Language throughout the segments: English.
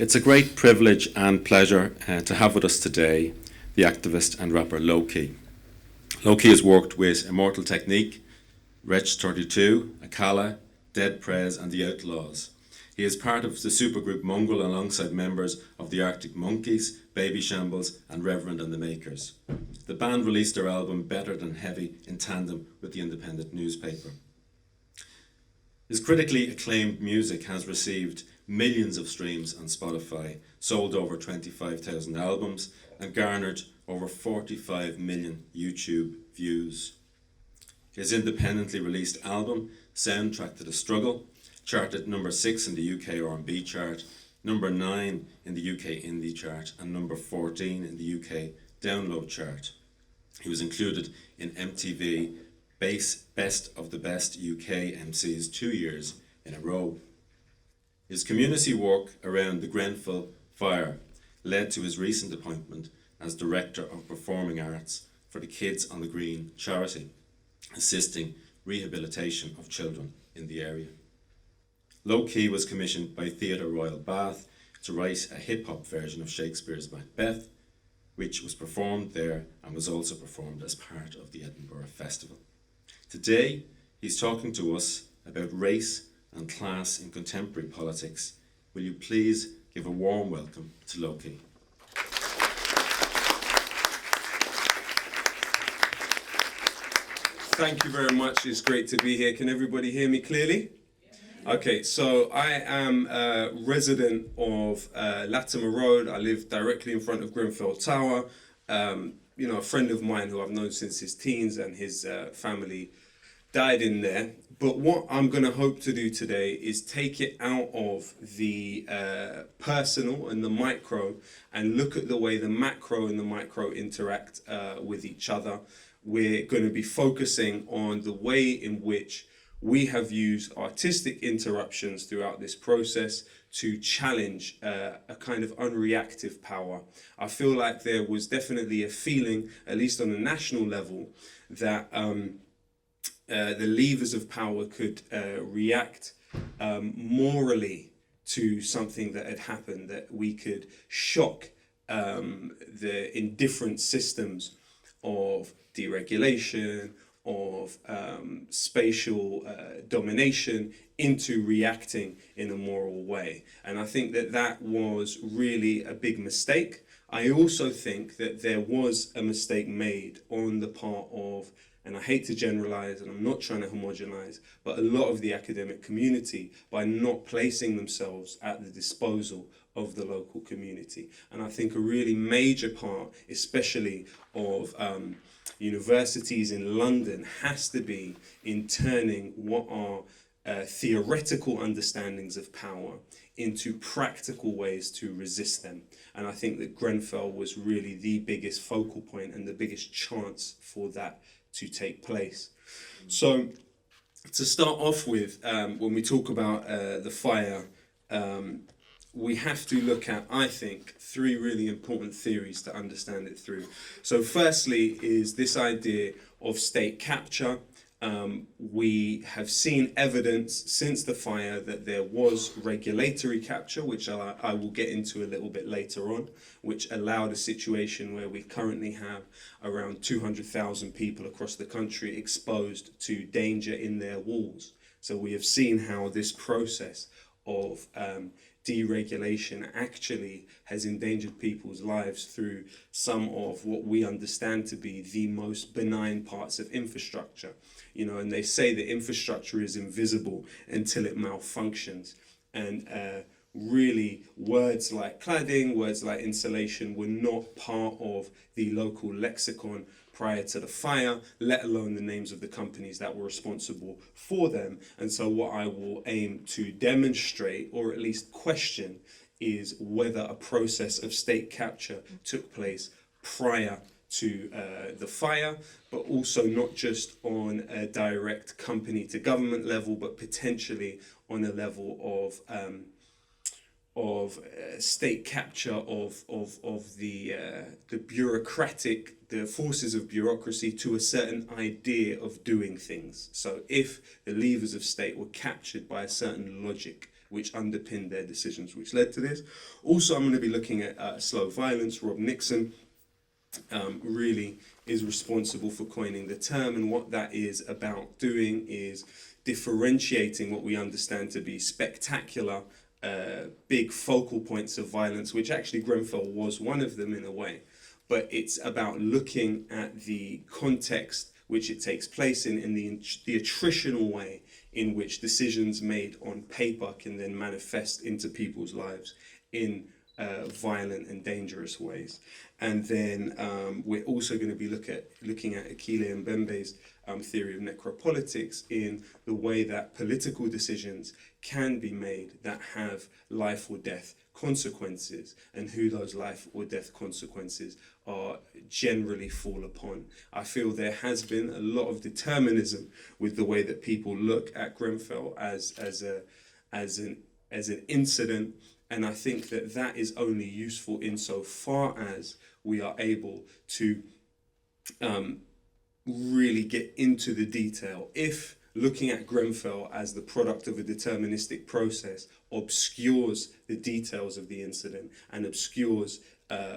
It's a great privilege and pleasure to have with us today the activist and rapper Lowkey. Lowkey has worked with Immortal Technique, Wretch 32, Akala, Dead Prez and The Outlaws. He is part of the supergroup Mongrel alongside members of the Arctic Monkeys, Baby Shambles and Reverend and the Makers. The band released their album Better Than Heavy in tandem with the Independent newspaper. His critically acclaimed music has received millions of streams on Spotify, sold over 25,000 albums, and garnered over 45 million YouTube views. His independently released album, Soundtrack to the Struggle, charted number 6 in the UK R&B chart, number 9 in the UK Indie chart, and number 14 in the UK Download chart. He was included in MTV Best of the Best UK MCs 2 years in a row. His community work around the Grenfell fire led to his recent appointment as Director of Performing Arts for the Kids on the Green charity, assisting rehabilitation of children in the area. Lowkey was commissioned by Theatre Royal Bath to write a hip-hop version of Shakespeare's Macbeth, which was performed there and was also performed as part of the Edinburgh Festival. Today, he's talking to us about race and class in contemporary politics. Will you please give a warm welcome to Lowkey? Thank you very much. It's great to be here. Can everybody hear me clearly? Okay, so I am a resident of Latimer Road. I live directly in front of Grenfell Tower. A friend of mine who I've known since his teens, and his family died in there. But what I'm going to hope to do today is take it out of the personal and the micro and look at the way the macro and the micro interact with each other. We're going to be focusing on the way in which we have used artistic interruptions throughout this process to challenge a kind of unreactive power. I feel like there was definitely a feeling, at least on a national level, that the levers of power could react morally to something that had happened, that we could shock the indifferent systems of deregulation, of spatial domination into reacting in a moral way. And I think that that was really a big mistake. I also think that there was a mistake made on the part of, and I hate to generalize and I'm not trying to homogenize, but a lot of the academic community by not placing themselves at the disposal of the local community. And I think a really major part, especially of universities in London, has to be in turning what are theoretical understandings of power into practical ways to resist them. And I think that Grenfell was really the biggest focal point and the biggest chance for that to take place. So to start off with, when we talk about the fire, we have to look at, I think, three really important theories to understand it through. So firstly is this idea of state capture. We have seen evidence since the fire that there was regulatory capture, which I will get into a little bit later on, which allowed a situation where we currently have around 200,000 people across the country exposed to danger in their walls. So we have seen how this process of deregulation actually has endangered people's lives through some of what we understand to be the most benign parts of infrastructure. And they say that infrastructure is invisible until it malfunctions. And really, words like cladding, words like insulation were not part of the local lexicon prior to the fire, let alone the names of the companies that were responsible for them. And so what I will aim to demonstrate, or at least question, is whether a process of state capture took place prior to the fire, but also not just on a direct company to government level, but potentially on a level of state capture of the bureaucratic, the forces of bureaucracy to a certain idea of doing things. So if the levers of state were captured by a certain logic which underpinned their decisions, which led to this. Also, I'm going to be looking at slow violence. Rob Nixon really is responsible for coining the term, and what that is about doing is differentiating what we understand to be spectacular, big focal points of violence, which actually Grenfell was one of them in a way. But it's about looking at the context which it takes place in the attritional way in which decisions made on paper can then manifest into people's lives in violent and dangerous ways. And then we're also going to be looking at Akile Mbembe's theory of necropolitics in the way that political decisions can be made that have life or death consequences, and who those life or death consequences are generally fall upon. I feel there has been a lot of determinism with the way that people look at Grenfell as an incident, and I think that that is only useful insofar as we are able to really get into the detail. If looking at Grenfell as the product of a deterministic process obscures the details of the incident and obscures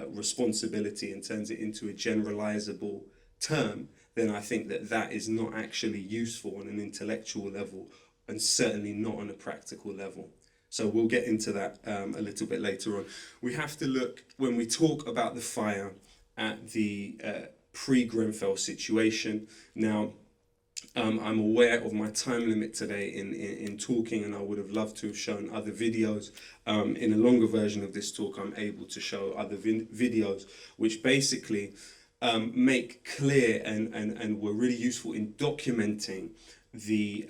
responsibility and turns it into a generalizable term, then I think that that is not actually useful on an intellectual level, and certainly not on a practical level. So we'll get into that a little bit later on. We have to look, when we talk about the fire, at the pre-Grenfell situation. Now, I'm aware of my time limit today in talking, and I would have loved to have shown other videos. In a longer version of this talk, I'm able to show other videos which basically make clear and were really useful in documenting the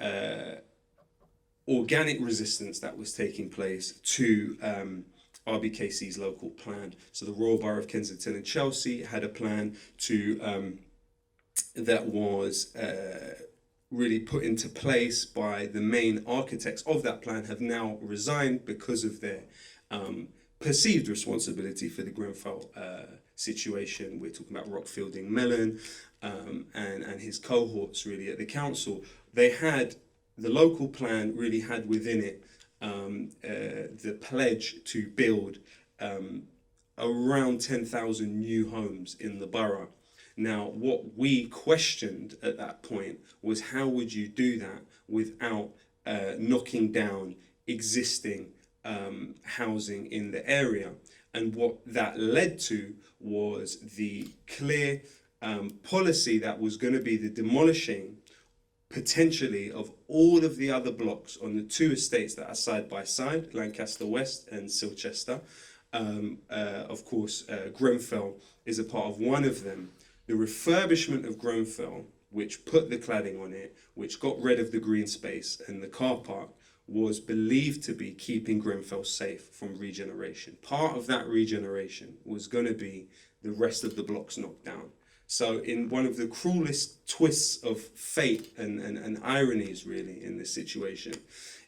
organic resistance that was taking place to RBKC's local plan. So the Royal Borough of Kensington and Chelsea had a plan to that was really put into place by the main architects of that plan, have now resigned because of their perceived responsibility for the Grenfell situation. We're talking about Rockfielding Mellon and his cohorts really at the council. They had, the local plan really had within it the pledge to build around 10,000 new homes in the borough. Now, what we questioned at that point was, how would you do that without knocking down existing housing in the area? And what that led to was the clear policy that was going to be the demolishing, potentially, of all of the other blocks on the two estates that are side by side, Lancaster West and Silchester. Of course, Grenfell is a part of one of them. The refurbishment of Grenfell, which put the cladding on it, which got rid of the green space and the car park, was believed to be keeping Grenfell safe from regeneration. Part of that regeneration was going to be the rest of the blocks knocked down. So in one of the cruelest twists of fate and ironies really in this situation,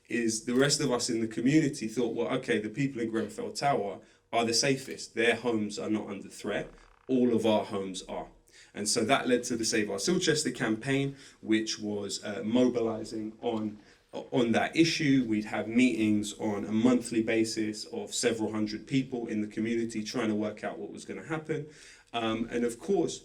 is the rest of us in the community thought, well, okay, the people in Grenfell Tower are the safest. Their homes are not under threat. All of our homes are. And so that led to the Save Our Silchester campaign, which was mobilizing on that issue. We'd have meetings on a monthly basis of several hundred people in the community trying to work out what was going to happen. And of course,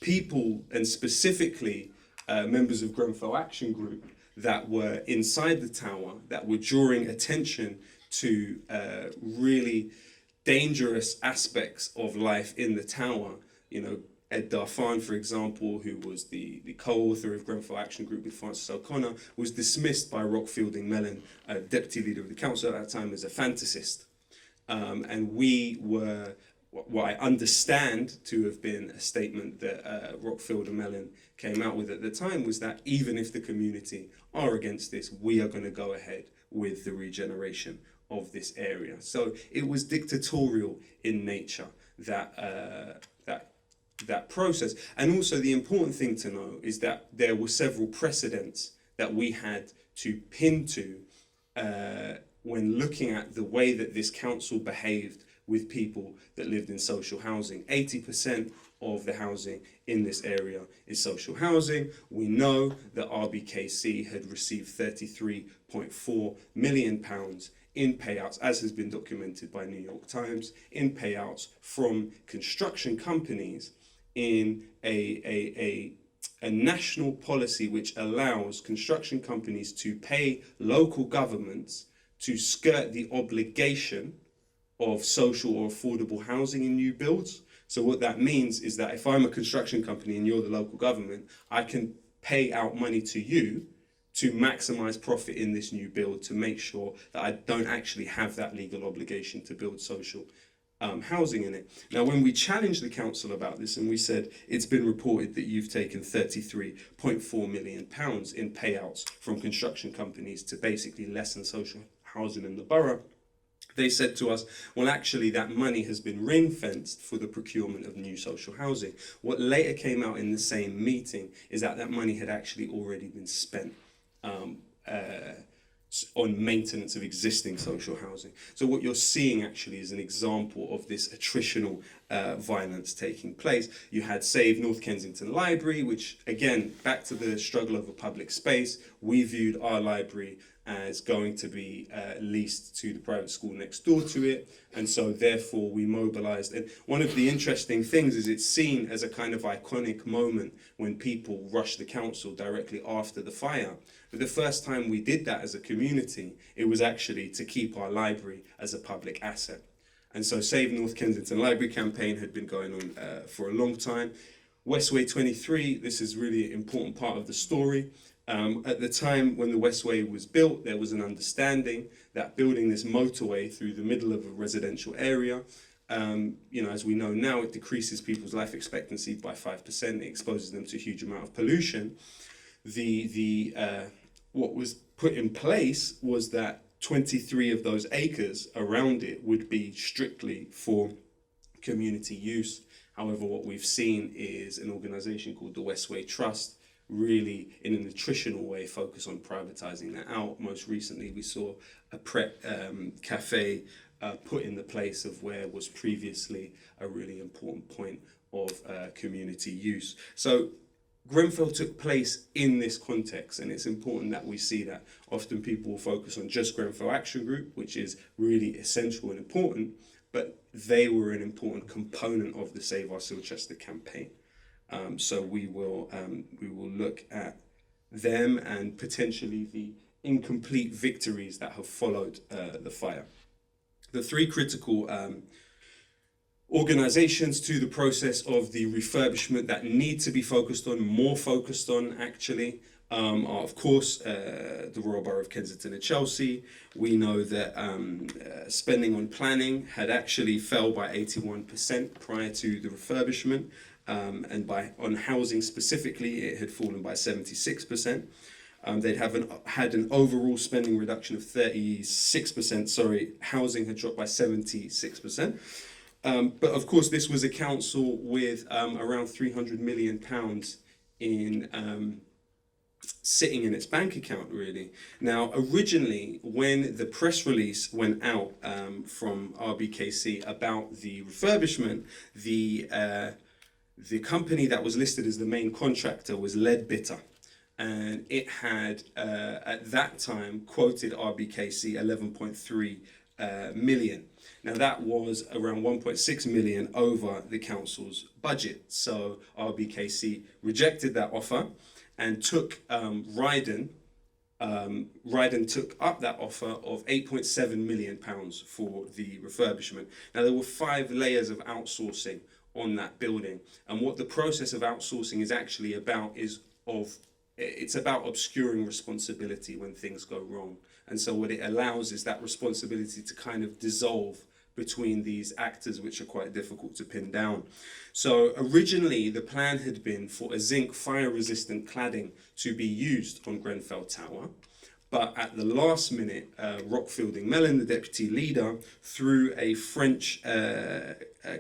people, and specifically members of Grenfell Action Group that were inside the tower, that were drawing attention to really dangerous aspects of life in the tower. Ed Darfan, for example, who was the co-author of Grenfell Action Group with Francis O'Connor, was dismissed by Rockfielding Mellon, deputy leader of the council at that time, as a fantasist. And we were, what I understand to have been a statement that Rockfield and Mellon came out with at the time, was that even if the community are against this, we are going to go ahead with the regeneration of this area. So it was dictatorial in nature, that process. And also the important thing to know is that there were several precedents that we had to pin to when looking at the way that this council behaved with people that lived in social housing. 80% of the housing in this area is social housing. We know that RBKC had received £33.4 million in payouts, as has been documented by New York Times, in payouts from construction companies in a national policy which allows construction companies to pay local governments to skirt the obligation of social or affordable housing in new builds. So what that means is that if I'm a construction company and you're the local government, I can pay out money to you to maximize profit in this new build, to make sure that I don't actually have that legal obligation to build social housing in it. Now, when we challenged the council about this and we said, it's been reported that you've taken £33.4 million in payouts from construction companies to basically lessen social housing in the borough, they said to us, well, actually, that money has been ring-fenced for the procurement of new social housing. What later came out in the same meeting is that that money had actually already been spent on maintenance of existing social housing. So what you're seeing actually is an example of this attritional violence taking place. You had Save North Kensington Library, which, again, back to the struggle over public space, we viewed our library as going to be leased to the private school next door to it, and so therefore we mobilized. And one of the interesting things is it's seen as a kind of iconic moment when people rush the council directly after the fire. But the first time we did that as a community, it was actually to keep our library as a public asset. And so Save North Kensington Library campaign had been going on for a long time. Westway 23, this is really an important part of the story. At the time when the Westway was built, there was an understanding that building this motorway through the middle of a residential area, as we know now, it decreases people's life expectancy by 5%. It exposes them to a huge amount of pollution. What was put in place was that 23 of those acres around it would be strictly for community use. However, what we've seen is an organisation called the Westway Trust really, in an attritional way, focus on privatizing that out. Most recently, we saw a cafe put in the place of where was previously a really important point of community use. So Grenfell took place in this context, and it's important that we see that. Often people will focus on just Grenfell Action Group, which is really essential and important, but they were an important component of the Save Our Silchester campaign. So we will look at them and potentially the incomplete victories that have followed the fire. The three critical organizations to the process of the refurbishment that need to be more focused on actually, are of course the Royal Borough of Kensington and Chelsea. We know that spending on planning had actually fell by 81% prior to the refurbishment. And on housing specifically, it had fallen by 76%. They'd had an overall spending reduction of 36%. Housing had dropped by 76%. But of course, this was a council with around £300 million in sitting in its bank account, really. Now, originally, when the press release went out from RBKC about the refurbishment, the company that was listed as the main contractor was Leadbitter, and it had at that time quoted RBKC 11.3 million. Now that was around 1.6 million over the council's budget. So RBKC rejected that offer and took Ryden took up that offer of £8.7 million for the refurbishment. Now there were 5 layers of outsourcing on that building, and what the process of outsourcing is actually about it's about obscuring responsibility when things go wrong. And so what it allows is that responsibility to kind of dissolve between these actors, which are quite difficult to pin down. So originally the plan had been for a zinc fire resistant cladding to be used on Grenfell Tower. But at the last minute, Rockfielding Mellon, the deputy leader, through a French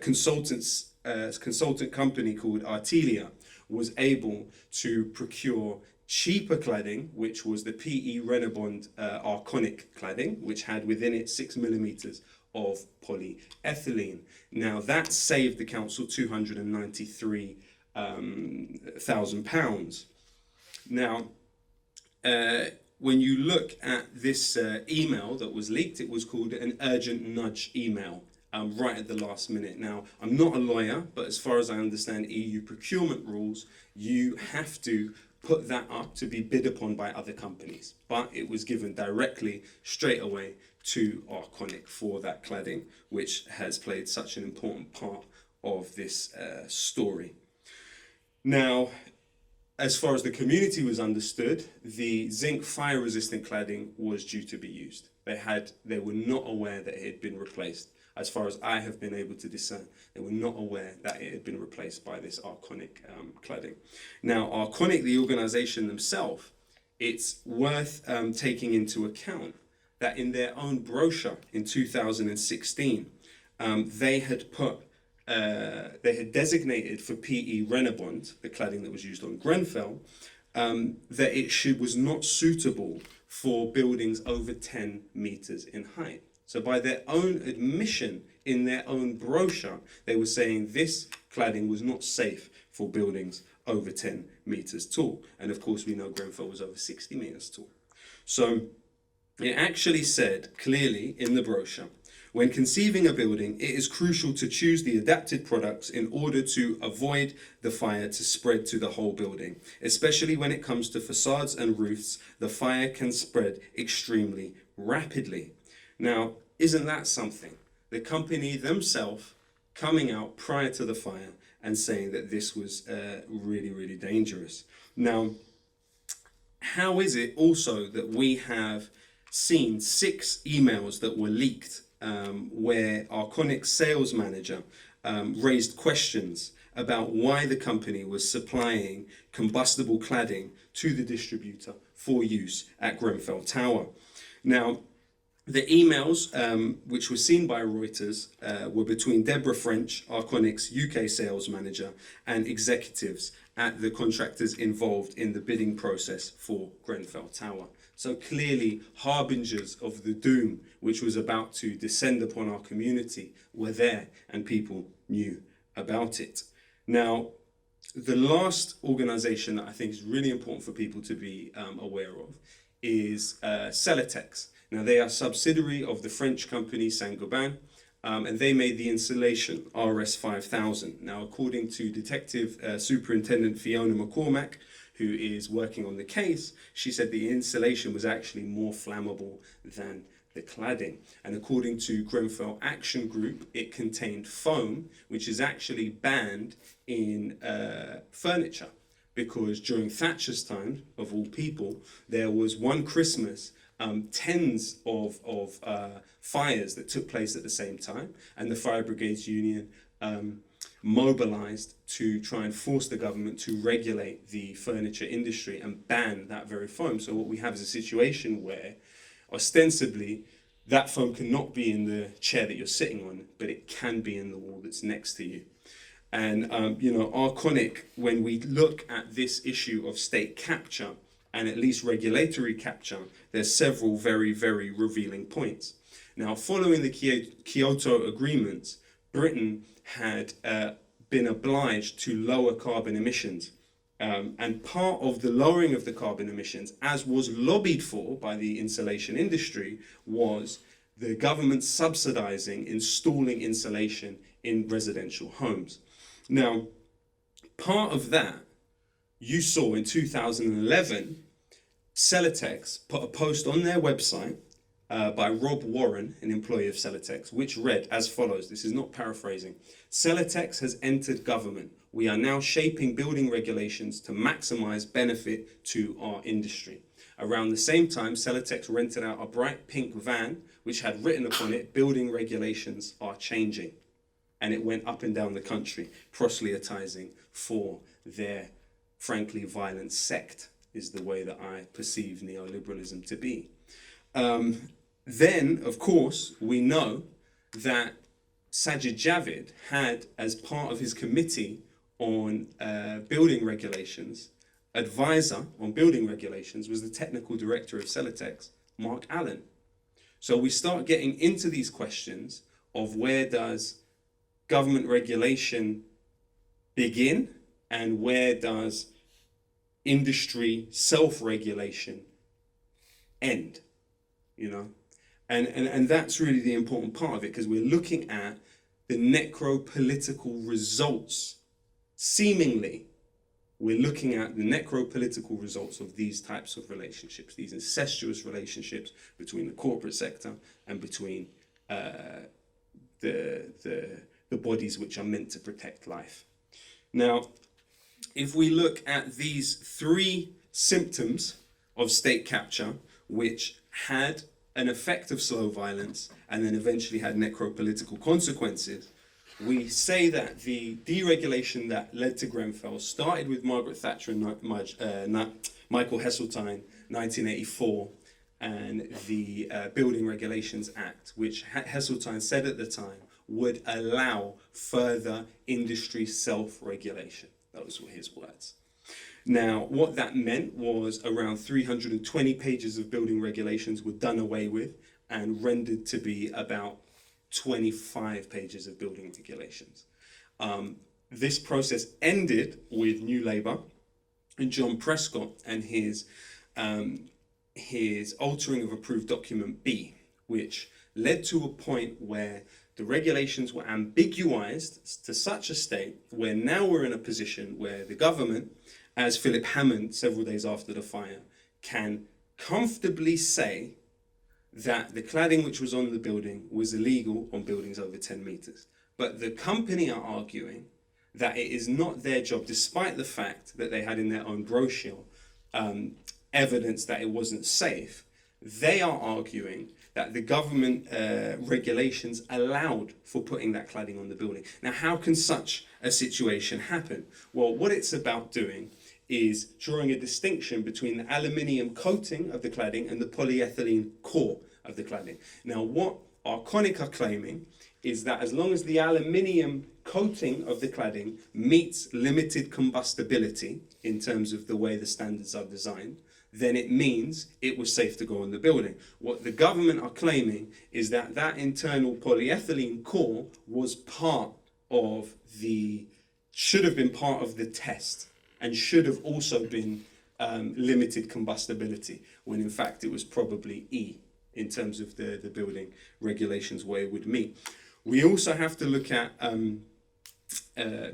consultant company called Artelia, was able to procure cheaper cladding, which was the PE Renabond Arconic cladding, which had within it 6 millimeters of polyethylene. Now that saved the council £293,000. Now, when you look at this email that was leaked, it was called an urgent nudge email, right at the last minute. Now, I'm not a lawyer, but as far as I understand EU procurement rules, you have to put that up to be bid upon by other companies. But it was given directly, straight away, to Arconic for that cladding, which has played such an important part of this story. Now, as far as the community was understood, the zinc fire-resistant cladding was due to be used. They were not aware that it had been replaced. As far as I have been able to discern, they were not aware that it had been replaced by this Arconic cladding. Now, Arconic, the organisation themselves, it's worth taking into account that in their own brochure in 2016, they had designated for PE Renabond, the cladding that was used on Grenfell, that it was not suitable for buildings over 10 meters in height. So by their own admission in their own brochure, they were saying this cladding was not safe for buildings over 10 meters tall. And of course, we know Grenfell was over 60 meters tall. So it actually said clearly in the brochure, when conceiving a building, it is crucial to choose the adapted products in order to avoid the fire to spread to the whole building. Especially when it comes to facades and roofs, the fire can spread extremely rapidly. Now, isn't that something? The company themselves coming out prior to the fire and saying that this was really, really dangerous. Now, how is it also that we have seen 6 emails that were leaked where Arconic's sales manager raised questions about why the company was supplying combustible cladding to the distributor for use at Grenfell Tower? Now, the emails, which were seen by Reuters, were between Deborah French, Arconic's UK sales manager, and executives at the contractors involved in the bidding process for Grenfell Tower. So clearly, harbingers of the doom which was about to descend upon our community were there, and people knew about it. Now, the last organisation that I think is really important for people to be aware of is Celotex. Now, they are a subsidiary of the French company Saint-Gobain, and they made the installation RS5000. Now, according to Detective Superintendent Fiona McCormack, who is working on the case, she said the installation was actually more flammable than the cladding. And according to Grenfell Action Group, it contained foam, which is actually banned in furniture, because during Thatcher's time, of all people, there was one Christmas tens of fires that took place at the same time, and the Fire Brigades Union mobilized to try and force the government to regulate the furniture industry and ban that very foam. So what we have is a situation where ostensibly that foam cannot be in the chair that you're sitting on, but it can be in the wall that's next to you. And Arconic, when we look at this issue of state capture and at least regulatory capture, there's several very, very revealing points. Now, following the Kyoto agreements, Britain had been obliged to lower carbon emissions. And part of the lowering of the carbon emissions, as was lobbied for by the insulation industry, was the government subsidizing installing insulation in residential homes. Now, part of that you saw in 2011, Celotex put a post on their website by Rob Warren, an employee of Celotex, which read as follows. This is not paraphrasing. Celotex has entered government. We are now shaping building regulations to maximize benefit to our industry. Around the same time, Celotex rented out a bright pink van, which had written upon it, building regulations are changing. And it went up and down the country, proselytizing for their, frankly, violent sect, is the way that I perceive neoliberalism to be. Then, of course, we know that Sajid Javid had, as part of his committee on building regulations, advisor on building regulations was the technical director of Celotex, Mark Allen. So we start getting into these questions of where does government regulation begin and where does industry self-regulation end, you know? And that's really the important part of it, because we're looking at the necro-political results. Seemingly, we're looking at the necro-political results of these types of relationships, these incestuous relationships between the corporate sector and between the bodies which are meant to protect life. Now, if we look at these three symptoms of state capture, which had an effect of slow violence and then eventually had necro-political consequences, we say that the deregulation that led to Grenfell started with Margaret Thatcher and Michael Heseltine, 1984, and the Building Regulations Act, which Heseltine said at the time would allow further industry self-regulation. Those were his words. Now, what that meant was around 320 pages of building regulations were done away with and rendered to be about 25 pages of building regulations. This process ended with New Labour and John Prescott and his altering of approved document B, which led to a point where the regulations were ambiguized to such a state where now we're in a position where the government, as Philip Hammond, several days after the fire, can comfortably say that the cladding which was on the building was illegal on buildings over 10 meters. But the company are arguing that it is not their job, despite the fact that they had in their own brochure evidence that it wasn't safe. They are arguing that the government regulations allowed for putting that cladding on the building. Now, how can such a situation happen? Well, what it's about doing is drawing a distinction between the aluminium coating of the cladding and the polyethylene core of the cladding. Now, what Arconic are claiming is that as long as the aluminium coating of the cladding meets limited combustibility in terms of the way the standards are designed, then it means it was safe to go on the building. What the government are claiming is that that internal polyethylene core was should have been part of the test and should have also been limited combustibility, when in fact it was probably E in terms of the building regulations where it would meet. We also have to look at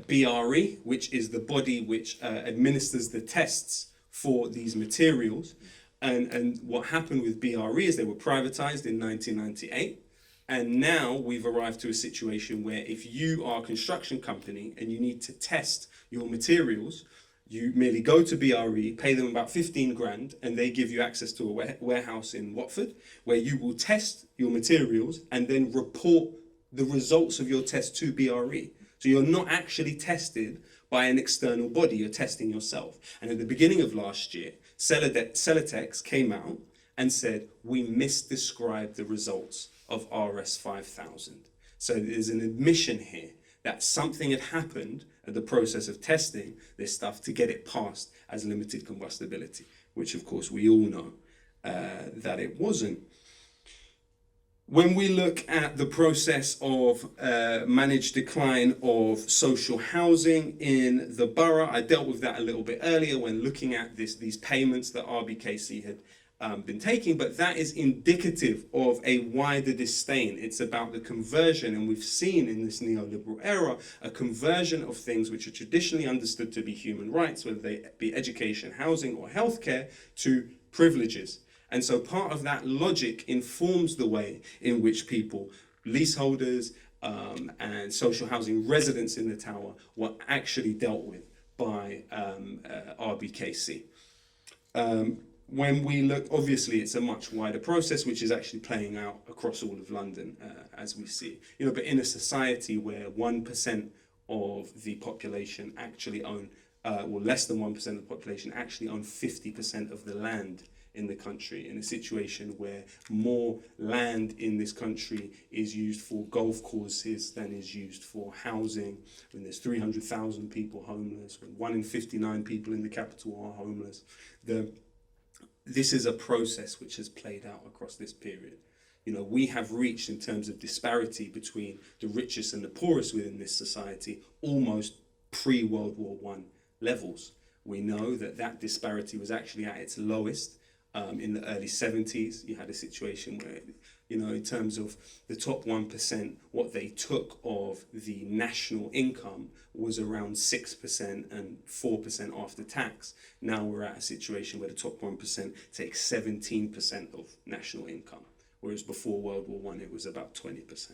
BRE, which is the body which administers the tests for these materials. And what happened with BRE is they were privatized in 1998. And now we've arrived to a situation where if you are a construction company and you need to test your materials, you merely go to BRE, pay them about 15 grand, and they give you access to a warehouse in Watford where you will test your materials and then report the results of your test to BRE. So you're not actually tested by an external body, you're testing yourself. And at the beginning of last year, Celotex came out and said, we misdescribed the results of RS 5000. So there's an admission here that something had happened at the process of testing this stuff to get it passed as limited combustibility, which of course we all know that it wasn't. When we look at the process of managed decline of social housing in the borough, I dealt with that a little bit earlier when looking at these payments that RBKC had been taking, but that is indicative of a wider disdain. It's about the conversion, and we've seen in this neoliberal era a conversion of things which are traditionally understood to be human rights, whether they be education, housing, or healthcare, to privileges. And so part of that logic informs the way in which people, leaseholders and social housing residents in the tower, were actually dealt with by RBKC. When we look, obviously it's a much wider process which is actually playing out across all of London as we see. But in a society where 1% of the population actually own, less than 1% of the population actually own 50% of the land in the country, in a situation where more land in this country is used for golf courses than is used for housing, when there's 300,000 people homeless, when 1 in 59 people in the capital are homeless. This is a process which has played out across this period. We have reached, in terms of disparity between the richest and the poorest within this society, almost pre-World War One levels. We know that that disparity was actually at its lowest in the early 70s. You had a situation where, in terms of the top 1%, what they took of the national income was around 6% and 4% after tax. Now we're at a situation where the top 1% takes 17% of national income, whereas before World War One it was about 20%.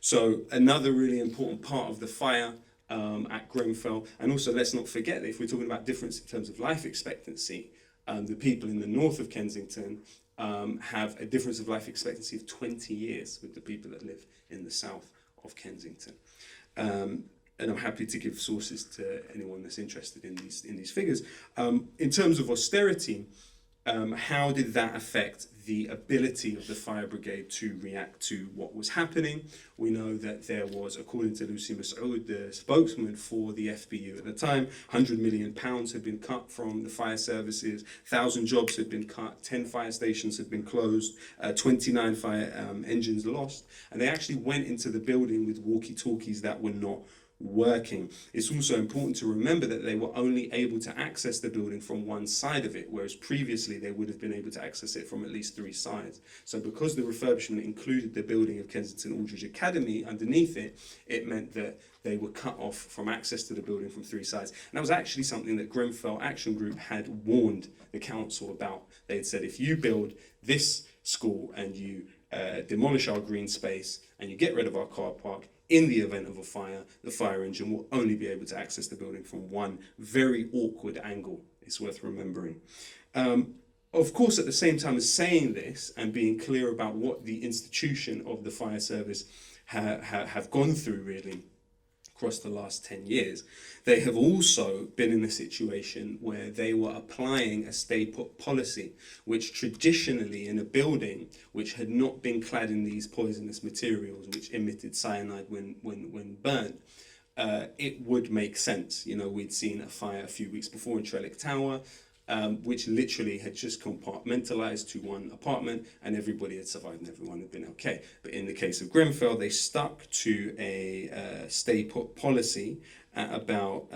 So another really important part of the fire at Grenfell, and also let's not forget that if we're talking about difference in terms of life expectancy, the people in the north of Kensington have a difference of life expectancy of 20 years with the people that live in the south of Kensington. And I'm happy to give sources to anyone that's interested in these figures. In terms of austerity, how did that affect the ability of the fire brigade to react to what was happening? We know that there was, according to Lucy Masoud, the spokesman for the FBU at the time, £100 million had been cut from the fire services, 1,000 jobs had been cut, 10 fire stations had been closed, 29 fire engines lost, and they actually went into the building with walkie-talkies that were not working. It's also important to remember that they were only able to access the building from one side of it, whereas previously they would have been able to access it from at least 3 sides. So because the refurbishment included the building of Kensington Aldridge Academy underneath it, it meant that they were cut off from access to the building from 3 sides. And that was actually something that Grenfell Action Group had warned the council about. They had said, if you build this school and you demolish our green space and you get rid of our car park, in the event of a fire, the fire engine will only be able to access the building from one very awkward angle. It's worth remembering. Of course, at the same time as saying this and being clear about what the institution of the fire service have gone through really across the last 10 years, they have also been in a situation where they were applying a stay put policy, which traditionally in a building which had not been clad in these poisonous materials, which emitted cyanide when burnt, it would make sense. We'd seen a fire a few weeks before in Trellick Tower, which literally had just compartmentalized to one apartment and everybody had survived and everyone had been okay. But in the case of Grenfell, they stuck to a stay put policy at about,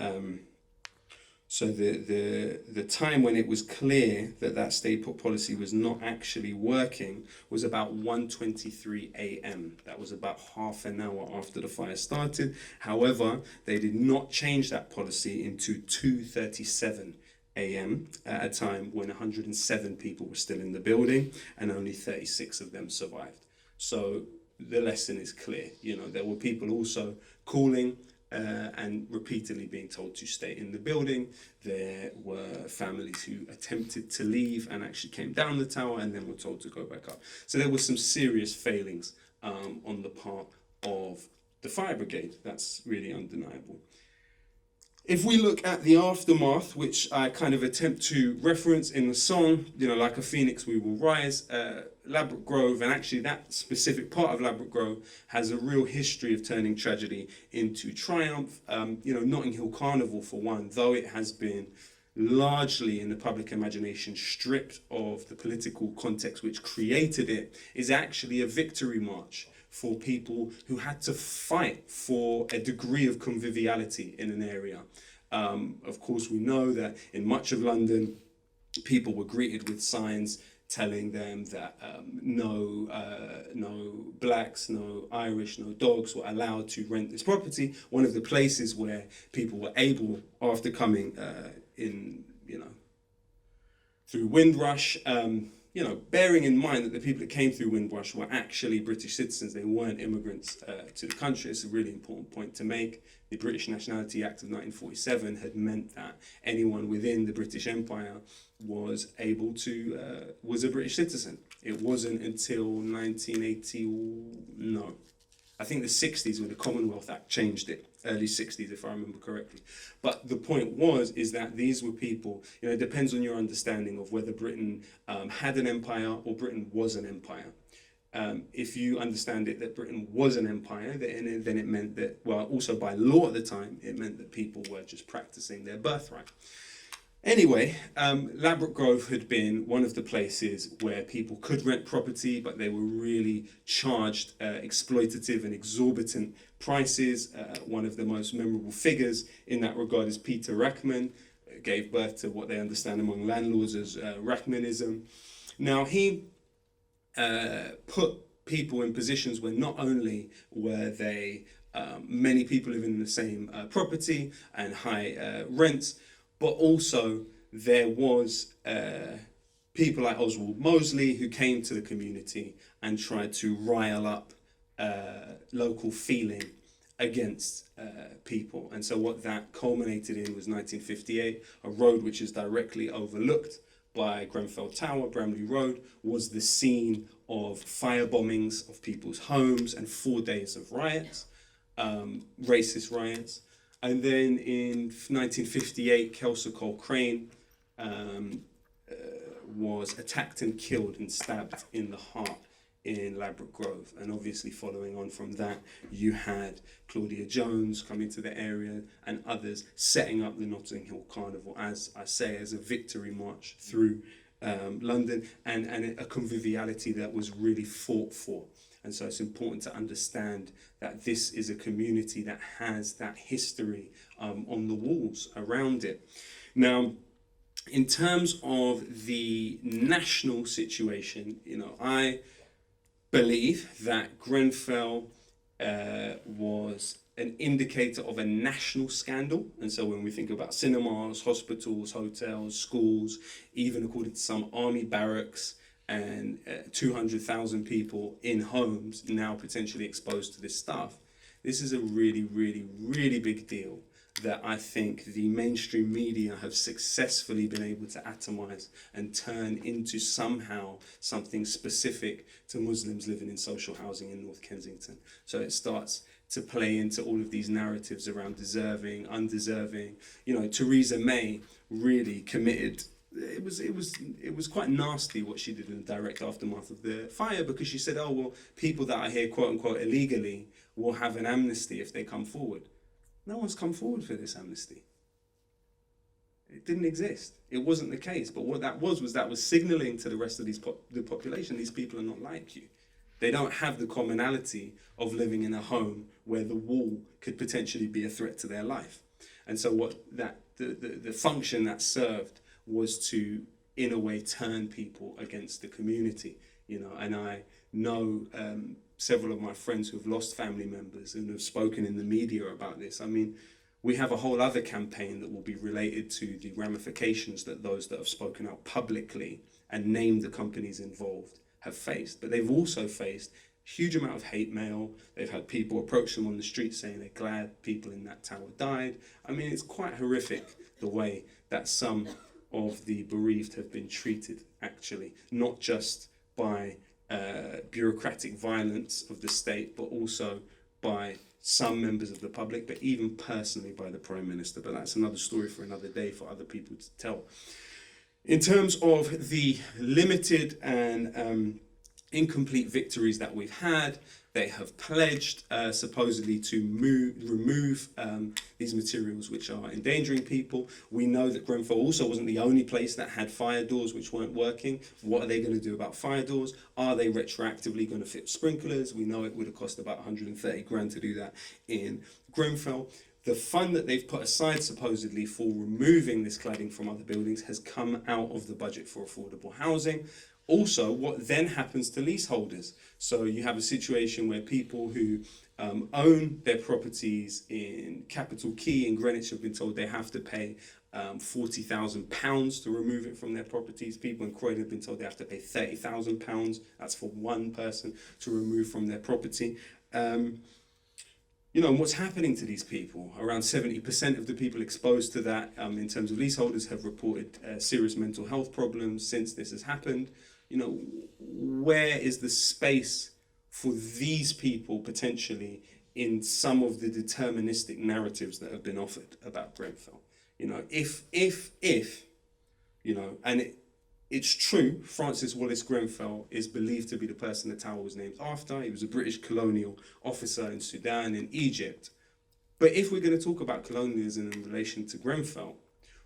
so the time when it was clear that that stay put policy was not actually working was about 1:23 a.m. That was about half an hour after the fire started. However, they did not change that policy into 2:37 a.m. at a time when 107 people were still in the building and only 36 of them survived. So the lesson is clear. There were people also calling and repeatedly being told to stay in the building. There were families who attempted to leave and actually came down the tower and then were told to go back up. So there were some serious failings on the part of the fire brigade. That's really undeniable. If we look at the aftermath, which I kind of attempt to reference in the song, like a phoenix we will rise, Ladbroke Grove, and actually that specific part of Ladbroke Grove has a real history of turning tragedy into triumph. Notting Hill Carnival, for one, though it has been largely in the public imagination stripped of the political context which created it, is actually a victory march for people who had to fight for a degree of conviviality in an area. Of course, we know that in much of London, people were greeted with signs telling them that no blacks, no Irish, no dogs were allowed to rent this property. One of the places where people were able, after coming through Windrush, bearing in mind that the people that came through Windrush were actually British citizens, they weren't immigrants to the country. It's a really important point to make. The British Nationality Act of 1947 had meant that anyone within the British Empire was a British citizen. It wasn't until 1980, no. I think the 60s when the Commonwealth Act changed it, early 60s if I remember correctly. But the point is that these were people, it depends on your understanding of whether Britain had an empire or Britain was an empire. If you understand it that Britain was an empire, then it meant that, also by law at the time, it meant that people were just practicing their birthright. Anyway, Ladbroke Grove had been one of the places where people could rent property, but they were really charged exploitative and exorbitant prices. One of the most memorable figures in that regard is Peter Rachman, gave birth to what they understand among landlords as Rachmanism. Now, he put people in positions where not only were they many people living in the same property and high rents, but also there was people like Oswald Mosley who came to the community and tried to rile up local feeling against people. And so what that culminated in was 1958, a road which is directly overlooked by Grenfell Tower, Bramley Road, was the scene of fire bombings of people's homes and 4 days of riots, racist riots. And then in 1958, Kelso Cole Crane was attacked and killed and stabbed in the heart in Ladbroke Grove. And obviously following on from that, you had Claudia Jones coming to the area and others setting up the Notting Hill Carnival, as I say, as a victory march through London, and a conviviality that was really fought for. And so it's important to understand that this is a community that has that history on the walls around it. Now, in terms of the national situation, I believe that Grenfell was an indicator of a national scandal. And so when we think about cinemas, hospitals, hotels, schools, even according to some army barracks, and 200,000 people in homes now potentially exposed to this stuff, this is a really, really, really big deal that I think the mainstream media have successfully been able to atomize and turn into somehow something specific to Muslims living in social housing in North Kensington. So it starts to play into all of these narratives around deserving, undeserving. Theresa May really committed. It was quite nasty what she did in the direct aftermath of the fire, because she said, oh, well, people that are here, quote unquote, illegally will have an amnesty if they come forward. No one's come forward for this amnesty. It didn't exist. It wasn't the case. But what that was signaling to the rest of the population, these people are not like you. They don't have the commonality of living in a home where the wall could potentially be a threat to their life. And so what the function that served was to, in a way, turn people against the community, and I know several of my friends who have lost family members and have spoken in the media about this. I mean, we have a whole other campaign that will be related to the ramifications that those that have spoken out publicly and named the companies involved have faced. But they've also faced a huge amount of hate mail. They've had people approach them on the street saying they're glad people in that tower died. I mean, it's quite horrific the way that some of the bereaved have been treated, actually, not just by bureaucratic violence of the state, but also by some members of the public, but even personally by the Prime Minister. But that's another story for another day for other people to tell. In terms of the limited and incomplete victories that we've had, they have pledged supposedly to remove these materials which are endangering people. We know that Grenfell also wasn't the only place that had fire doors which weren't working. What are they going to do about fire doors? Are they retroactively going to fit sprinklers? We know it would have cost about 130 grand to do that in Grenfell. The fund that they've put aside supposedly for removing this cladding from other buildings has come out of the budget for affordable housing. Also, what then happens to leaseholders? So you have a situation where people who own their properties in Capitol Quay in Greenwich have been told they have to pay £40,000 to remove it from their properties. People in Croydon have been told they have to pay £30,000. That's for one person to remove from their property. What's happening to these people? Around 70% of the people exposed to that in terms of leaseholders have reported serious mental health problems since this has happened. Where is the space for these people potentially in some of the deterministic narratives that have been offered about Grenfell? It's true, Francis Wallace Grenfell is believed to be the person the tower was named after. He was a British colonial officer in Sudan and Egypt. But if we're going to talk about colonialism in relation to Grenfell,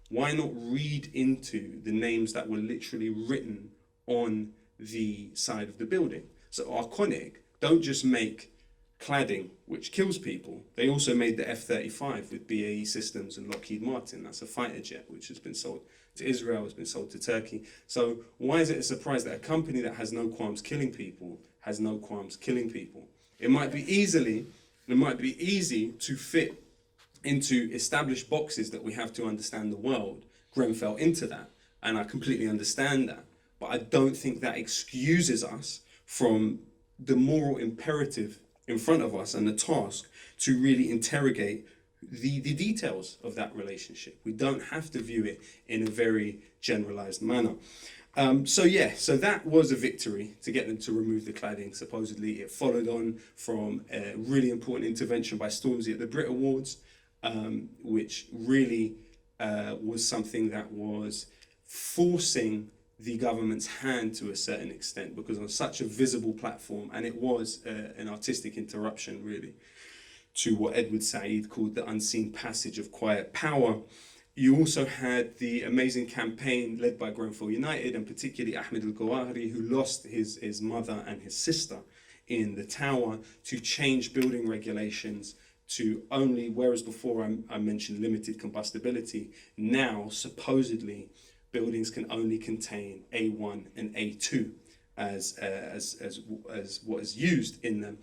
why not read into the names that were literally written on the side of the building? So Arconic don't just make cladding which kills people, they also made the F-35 with BAE Systems and Lockheed Martin. That's a fighter jet which has been sold to Israel, has been sold to Turkey. So why is it a surprise that a company that has no qualms killing people has no qualms killing people? It might be easy to fit into established boxes that we have to understand the world. Grenfell into that, and I completely understand that. But I don't think that excuses us from the moral imperative in front of us and the task to really interrogate the details of that relationship. We don't have to view it in a very generalized manner. So that was a victory to get them to remove the cladding. Supposedly it followed on from a really important intervention by Stormzy at the Brit Awards, which really was something that was forcing the government's hand to a certain extent, because on such a visible platform, and it was an artistic interruption really to what Edward Said called the unseen passage of quiet power. You also had the amazing campaign led by Grenfell United, and particularly Ahmed Al-Gawahiri, who lost his mother and his sister in the tower, to change building regulations to only, whereas before I mentioned limited combustibility, now supposedly buildings can only contain A1 and A2 as what is used in them.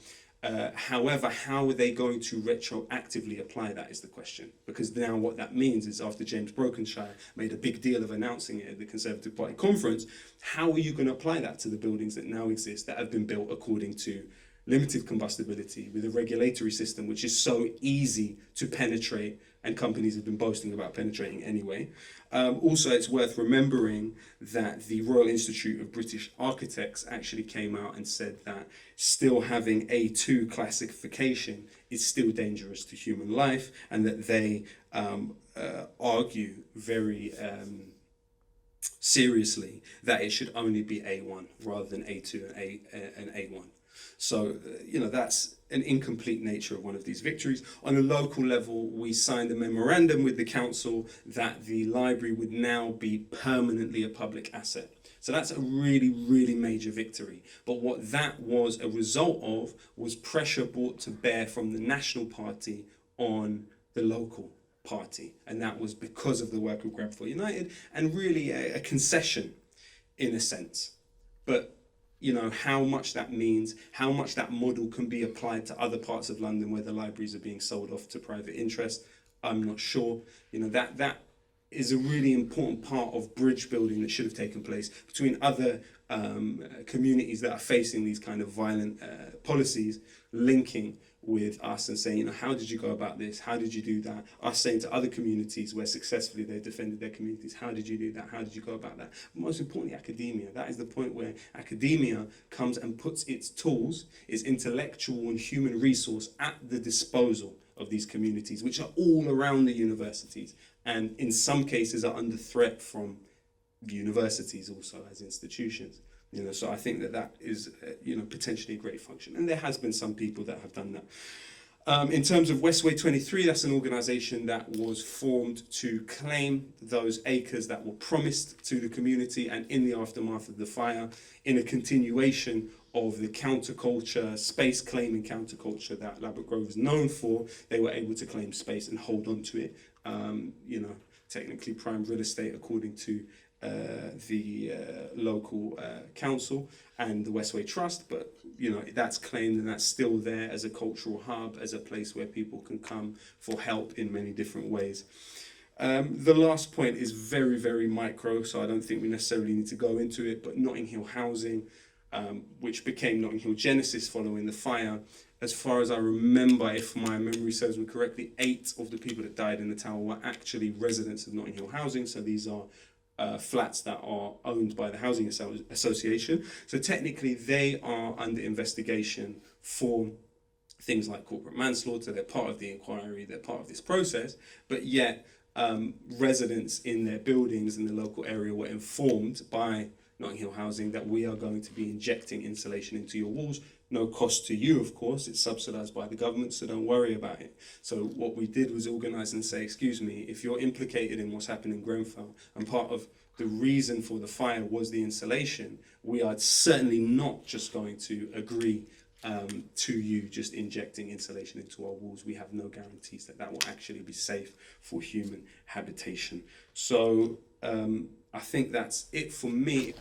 However, how are they going to retroactively apply that is the question. Because now what that means is, after James Brokenshire made a big deal of announcing it at the Conservative Party conference, how are you going to apply that to the buildings that now exist that have been built according to limited combustibility with a regulatory system which is so easy to penetrate, and companies have been boasting about penetrating anyway. Also, it's worth remembering that the Royal Institute of British Architects actually came out and said that still having A2 classification is still dangerous to human life, and that they argue very seriously that it should only be A1 rather than A2 and A1. So, that's an incomplete nature of one of these victories. On a local level, we signed a memorandum with the council that the library would now be permanently a public asset. So that's a really, really major victory. But what that was a result of was pressure brought to bear from the National Party on the local party. And that was because of the work of Grenfell United, and really a concession in a sense. But how much that means, how much that model can be applied to other parts of London where the libraries are being sold off to private interest, I'm not sure. That is a really important part of bridge building that should have taken place between other communities that are facing these kind of violent policies, linking with us and saying, how did you go about this? How did you do that? Us saying to other communities where successfully they defended their communities, how did you do that? How did you go about that? But most importantly, academia. That is the point where academia comes and puts its tools, its intellectual and human resource at the disposal of these communities, which are all around the universities, and in some cases are under threat from universities also as institutions. So I think that is, potentially a great function. And there has been some people that have done that. In terms of Westway 23, that's an organisation that was formed to claim those acres that were promised to the community, and in the aftermath of the fire, in a continuation of the counterculture, space claiming counterculture that Ladbroke Grove is known for, they were able to claim space and hold on to it. Technically prime real estate according to the local council and the Westway Trust, but that's claimed, and that's still there as a cultural hub, as a place where people can come for help in many different ways. The last point is very, very micro, so I don't think we necessarily need to go into it, but Notting Hill Housing, which became Notting Hill Genesis following the fire. As far as I remember, if my memory serves me correctly, 8 of the people that died in the tower were actually residents of Notting Hill Housing, so these are flats that are owned by the Housing Association. So technically they are under investigation for things like corporate manslaughter. They're part of the inquiry, they're part of this process, but yet residents in their buildings in the local area were informed by Notting Hill Housing that we are going to be injecting insulation into your walls, no cost to you, of course. It's subsidized by the government, so don't worry about it. So what we did was organize and say, excuse me, if you're implicated in what's happened in Grenfell, and part of the reason for the fire was the insulation, we are certainly not just going to agree to you just injecting insulation into our walls. We have no guarantees that that will actually be safe for human habitation. So I think that's it for me.